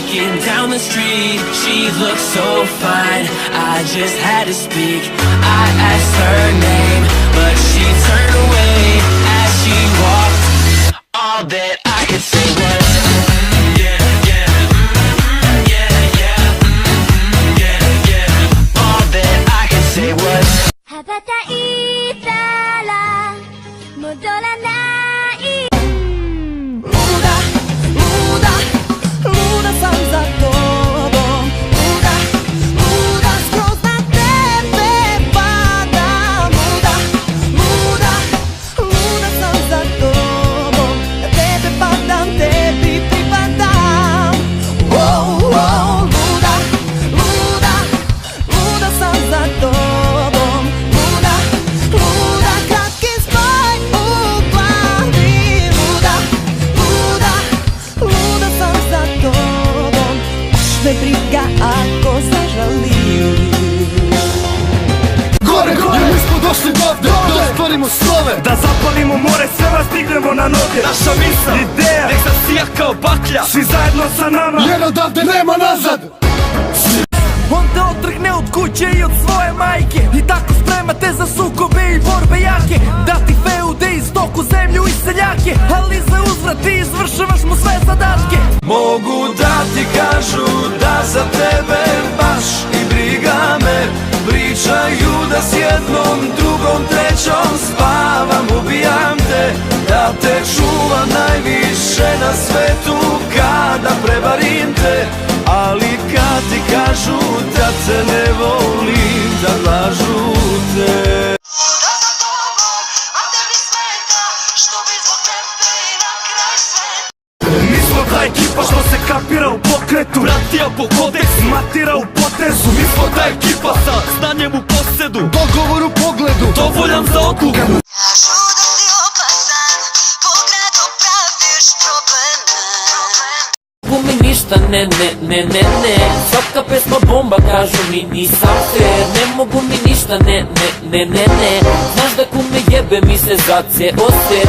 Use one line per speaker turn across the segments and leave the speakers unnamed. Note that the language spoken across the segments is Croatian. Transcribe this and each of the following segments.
walking down the street, she looked so fine, I just had to speak. I asked her name, but she turned away as she walked. All that I could say was yeah, yeah, yeah, yeah, yeah, yeah. All that I could say was
羽ばたいたら戻らない
Luda sam za tobom. Luda, luda, skroz na tebe padam. Luda, luda, luda sam za tobom. Na tebe padam, tebi pripadam. Wow, wow, luda, luda, luda sam za tobom. Luda, luda, kratki spoj u glavi. Luda, luda, luda sam za tobom. Baš me briga ako zažališ.
Gore, gore, mi smo došli dovde, da ostvarimo slove,
Da zapalimo more, sve vas dignemo na noge.
naša misao,
Ideja,
nek zasija kao baklja.
svi zajedno sa nama.
Jer odavde nema nazad.
On te otrgne od kuće i od svoje majke I tako sprema te za sukobe i borbe jake. Da ti feude i stoku, zemlju i seljake, ali za uzvrat ti izvršavaš mu sve zadatke. Mogu da ti kažu da za tebe baš i briga me. Pričaju da s jednom, drugom, trećom spavam, ubijam te. Da te čuvam najviše na svetu kada prevarim te. Ali kad ti kažu da te ne volim, da lažu te.
Luda za tobom, a tebi smeta što bi zbog tebe i na kraj sveta.
Mi smo ta ekipa što se kapira u pokretu, ratija po kodeksu, matira u potezu. Mi smo ta ekipa sa znanjem u posedu,
Dogovor u pogledu,
dovoljan za odluku.
Kažu da si opasan, pogradom praviš probleme.
Mi ništa ne, svaka pesma bomba, kažu mi nisam fair. Ne mogu mi ništa ne, znaš da kume jebe mi se za ceo svet.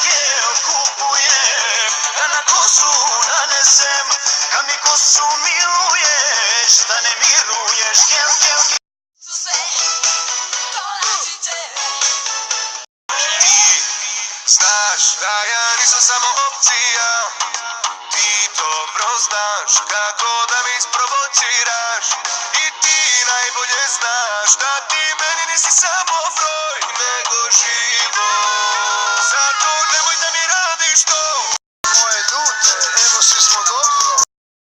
Jel kupujem, da na kosu nanesem, kad mi kosu miluješ, da ne miruješ, jel. Su sve kolačiće.
Ti znaš da ja nisam samo opcija. Ti dobro znaš kako da mi isprovociraš. I ti najbolje znaš da ti meni nisi samo broj, nego život. Zato nemoj